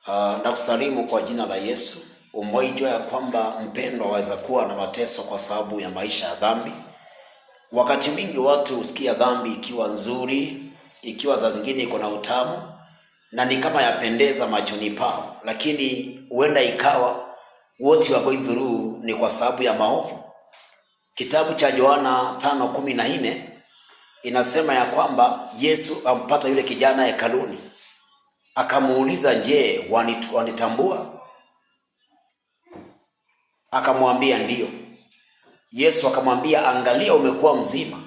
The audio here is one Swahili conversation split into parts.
Na kusalimu kwa jina la Yesu. Umeijua ya kwamba mpendwa waweza kuwa na mateso kwa sababu ya maisha ya dhambi. Wakati mwingi watu husikia dhambi ikiwa nzuri, ikiwa za zingine iko na utamu na ni kama yapendeza machoni pao, lakini huenda ikawa what you are going through ni kwa sababu ya maovu. Kitabu cha Yohana 5:14 inasema ya kwamba Yesu ampata yule kijana hekaluni. Akamuuliza, je, wanitambua? Akamwambia ndio. Yesu akamwambia, angalia, umekuwa mzima,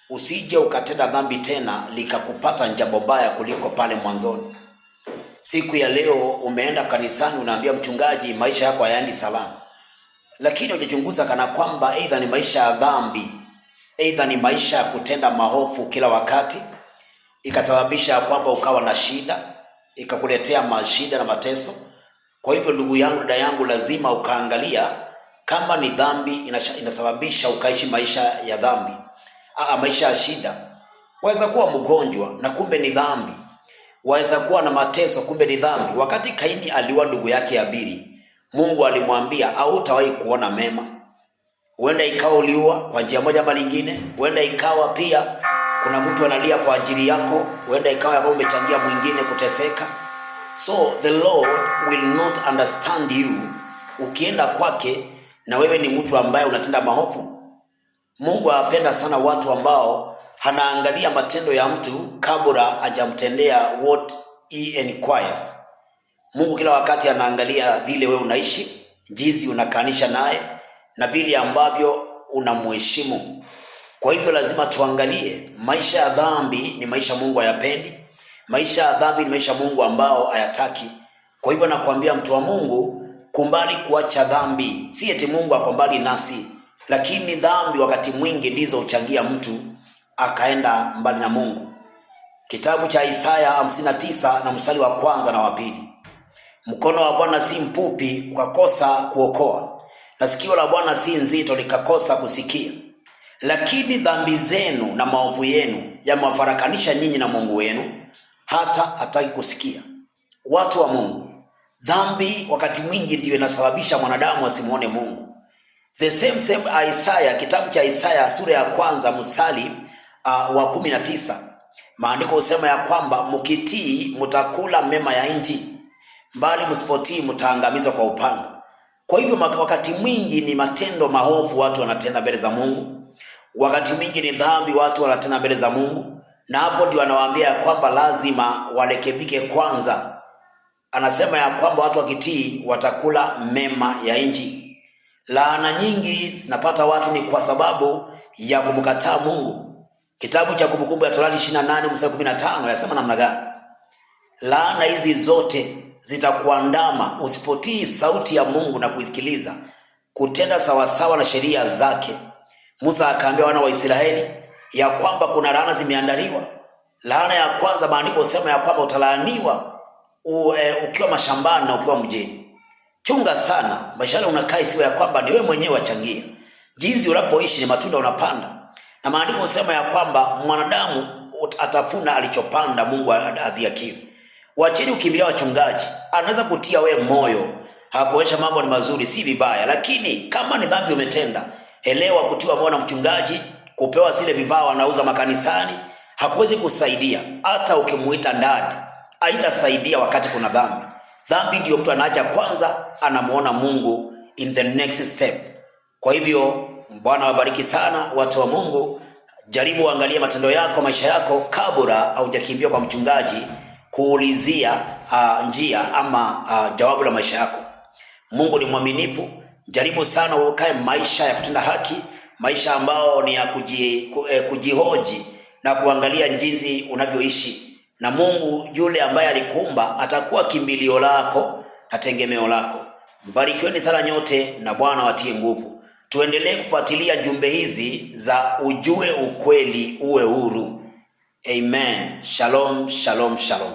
usije ukatenda dhambi tena likakupata jambo baya kuliko pale mwanzoni. Siku ya leo umeenda kanisani, unaambia mchungaji maisha yako hayaendi salama, lakini hujachunguza kana kwamba aidha ni maisha ya dhambi, aidha ni maisha ya kutenda maovu kila wakati, ikasababisha kwamba ukawa na shida, ikakuletea mashida na mateso. Kwa hivyo ndugu yangu, dada yangu, lazima ukaangalia kama ni dhambi inasababisha ukaishi maisha ya dhambi, maisha ya shida. Waweza kuwa mgonjwa na kumbe ni dhambi. Waweza kuwa na mateso kumbe ni dhambi. Wakati Kaini aliua ndugu yake Habili, Mungu alimwambia hautawahi kuona mema. Huenda ikawa uliua kwa njia moja ama nyingine, huenda ikawa pia kuna mtu analia kwa ajili yako, huenda ikawa umechangia mwingine kuteseka. So the Lord will not understand you ukienda kwake na wewe ni mtu ambaye unatenda maovu. Mungu anapenda sana watu ambao hanaangalia matendo ya mtu kabla hajamtendea what he inquires. Mungu kila wakati anaangalia vile wewe unaishi, jinsi unakaanisha naye na vile ambavyo unamheshimu. Kwa hivyo lazima tuangalie maisha ya dhambi ni maisha Mungu hayapendi. Maisha ya dhambi ni maisha Mungu ambao hayataki. Kwa hivyo nakwambia mtu wa Mungu, kumbali kuacha dhambi. Si eti Mungu ako mbali nasi, lakini dhambi wakati mwingi ndizo huchangia mtu akaenda mbali na Mungu. Kitabu cha Isaya 59 na mstari wa 1 na wa 2. Mkono wa Bwana si mfupi ukakosa kuokoa, na sikio la Bwana si nzito likakosa kusikia. Lakini dhambi zenu na maovu yenu yamewafarakanisha nyinyi na Mungu wenu, hata hataki kusikia. Watu wa Mungu, dhambi wakati mwingi ndio inasababisha mwanadamu asimuone Mungu. The same Isaiah, kitabu cha Isaiah sura ya 1 mstari wa 19. Maandiko husema ya kwamba mkitii mtakula mema ya nchi, bali msipotii mtaangamizwa kwa upanga. Kwa hivyo wakati mwingi ni matendo maovu watu wanatenda mbele za Mungu. Wakati mwingi ni dhambi watu wanatenda mbele za Mungu, na hapo ndio anawaambia kwamba lazima warekebike kwanza. Anasema ya kwamba watu wakitii watakula mema ya nchi. Laana nyingi zinapata watu ni kwa sababu ya kumkataa Mungu. Kitabu cha Kumbukumbu ya Torati 28 mstari 15 yasema namna gani? Laana hizi zote zitakuandama usipotii sauti ya Mungu na kuisikiliza, kutenda sawasawa na sheria zake. Musa akaambia wana wa Israeli ya kwamba kuna laana zimeandaliwa. Laana ya kwanza, maandiko husema ya kwamba utalaaniwa ukiwa mashambani na ukiwa mjini. Chunga sana maisha yako unakaa, isiwe ya kwamba ni wewe mwenyewe wachangia. Jinsi unapoishi ni matunda unapanda. Na maandiko husema ya kwamba mwanadamu atafuna alichopanda. Mungu adhiakiri. Wacheni ukimbilia wachungaji, anaweza kutia we moyo, hakuonyesha mambo ni mazuri, si vibaya, lakini kama ni dhambi umetenda, elewa kutiwa moyo na mchungaji, kupewa zile vivaa anauza makanisani, hakuwezi kusaidia. Hata ukimuita ndani, haitasaidia wakati kuna dhambi. Dhambi ndio mtu anaacha kwanza, anamuona Mungu in the next step. Kwa hivyo Bwana wabariki sana watu wa Mungu. Jaribu angalia matendo yako, maisha yako, kabla haujakimbia kwa mchungaji kuulizia njia ama jawabu la maisha yako. Mungu ni mwaminifu. Jaribu sana ukae maisha ya kutenda haki, maisha ambao ni ya kujihoji na kuangalia jinsi unavyoishi. Na Mungu yule ambaye alikuumba atakuwa kimbilio lako na tegemeo lako. Mbarikiweni sana nyote na Bwana watie nguvu. Tuendelee kufuatilia jumbe hizi za ujue ukweli uwe huru. Amen. Shalom, shalom, shalom.